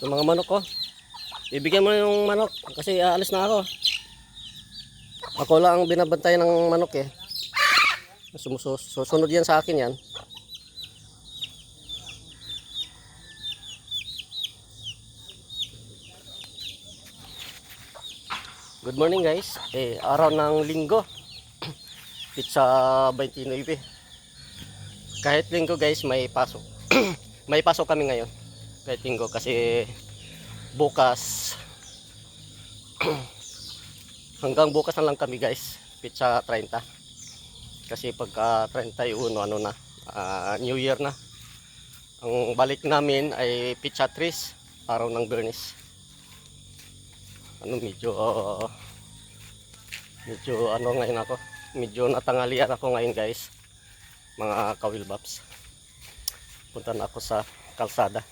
Yung mga manok ko. Ibigyan mo na yung manok kasi aalis na ako. Ako lang ang binabantay ng manok eh. Susunod yan sa akin yan. Good morning guys. Araw ng linggo. Pizza 29. Kahit linggo guys may pasok. May pasok kami ngayon. Kahit linggo kasi bukas hanggang bukas na lang kami guys. Pizza 30. Kasi pagka 31 ano na, New Year na. Ang balik namin ay pizza 3 araw ng Bernis. Medyo ano ngayon ako, medyo natangalian ako ngayon guys, mga kawilbaps. Punta na ako sa kalsada.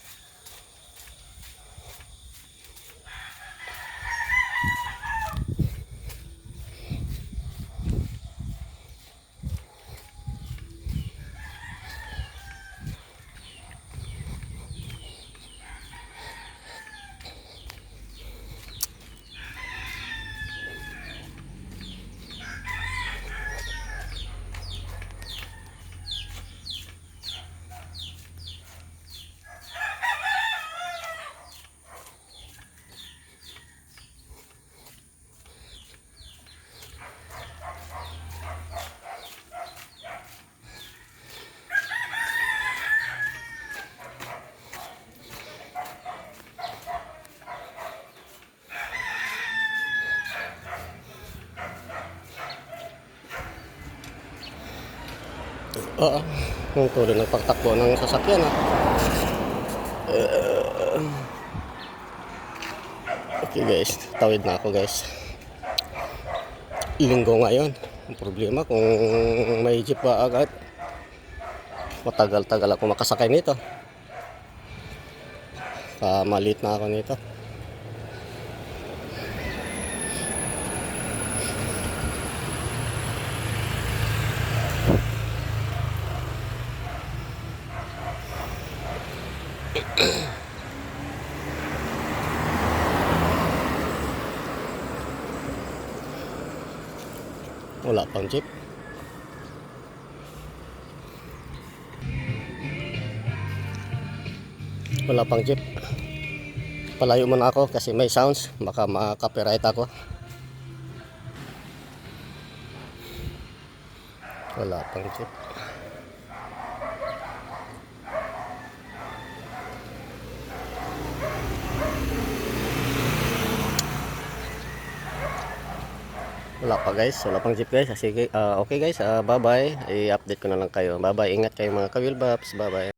Oo, ang tuloy ng pagtakbo ng sasakyan okay guys, tawid na ako guys. Linggo ngayon. Ang problema kung may jeep pa agad, matagal-tagal ako makasakay nito. Maliit na ako nito. Wala pang jeep. Wala pang jeep. Palayo muna ako kasi may sounds, baka ma-copyright ako. Wala pang jeep. Wala pa guys, wala pang jeep guys. Sige, okay guys, bye bye. I-update ko na lang kayo. Bye bye, ingat kayo mga kawilbaps. Bye bye.